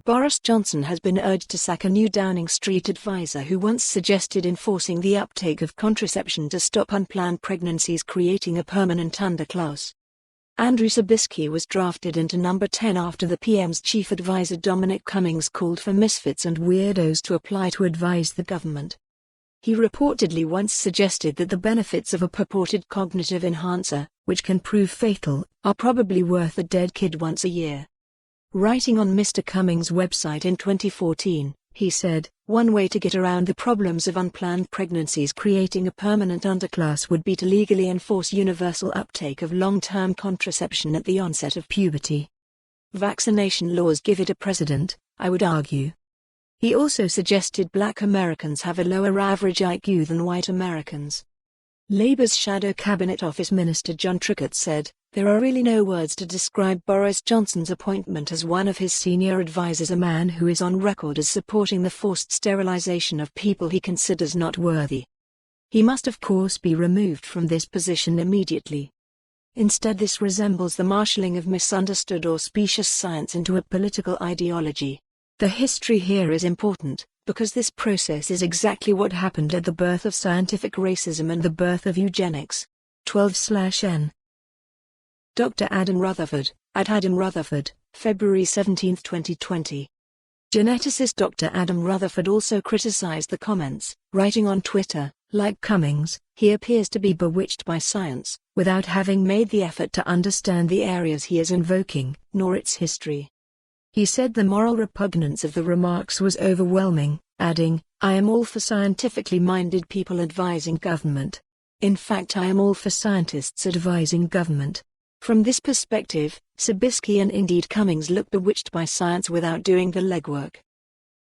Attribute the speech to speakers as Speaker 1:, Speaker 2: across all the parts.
Speaker 1: Boris Johnson has been urged to sack a new Downing Street advisor who once suggested enforcing the uptake of contraception to stop unplanned pregnancies, creating a permanent underclass. Andrew Sabisky was drafted into number 10 after the PM's chief advisor Dominic Cummings called for misfits and weirdos to apply to advise the government. He reportedly once suggested that the benefits of a purported cognitive enhancer, which can prove fatal, are probably worth a dead kid once a year. Writing on Mr. Cummings' website in 2014, he said, "One way to get around the problems of unplanned pregnancies creating a permanent underclass would be to legally enforce universal uptake of long-term contraception at the onset of puberty. Vaccination laws give it a precedent, I would argue." He also suggested Black Americans have a lower average IQ than white Americans. Labour's Shadow Cabinet Office Minister Jon Trickett said, "There are really no words to describe Boris Johnson's appointment as one of his senior advisers, a man who is on record as supporting the forced sterilisation of people he considers not worthy. He must of course be removed from this position immediately. Instead, this resembles the marshalling of misunderstood or specious science into a political ideology. The history here is important, because this process is exactly what happened at the birth of scientific racism and the birth of eugenics." 12/N. Dr. Adam Rutherford, at Adam Rutherford, February 17, 2020. Geneticist Dr. Adam Rutherford also criticized the comments, writing on Twitter, "Like Cummings, he appears to be bewitched by science, without having made the effort to understand the areas he is invoking, nor its history." He said the moral repugnance of the remarks was overwhelming, adding, "I am all for scientifically minded people advising government. In fact, I am all for scientists advising government." From this perspective, Sabisky and indeed Cummings look bewitched by science without doing the legwork.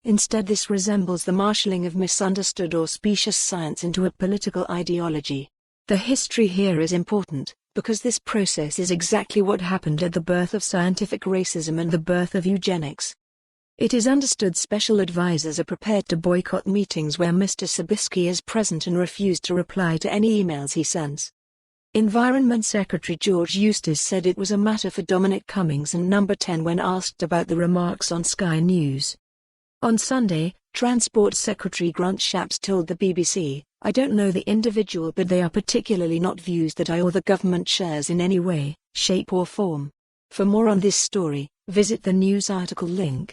Speaker 1: Instead, this resembles the marshalling of misunderstood or specious science into a political ideology. The history here is important, because this process is exactly what happened at the birth of scientific racism and the birth of eugenics. It is understood special advisers are prepared to boycott meetings where Mr. Sabisky is present and refuse to reply to any emails he sends. Environment Secretary George Eustice said it was a matter for Dominic Cummings and number 10 when asked about the remarks on Sky News. On Sunday, Transport Secretary Grant Shapps told the BBC, "I don't know the individual, but they are particularly not views that I or the government shares in any way, shape or form." For more on this story, visit the news article link.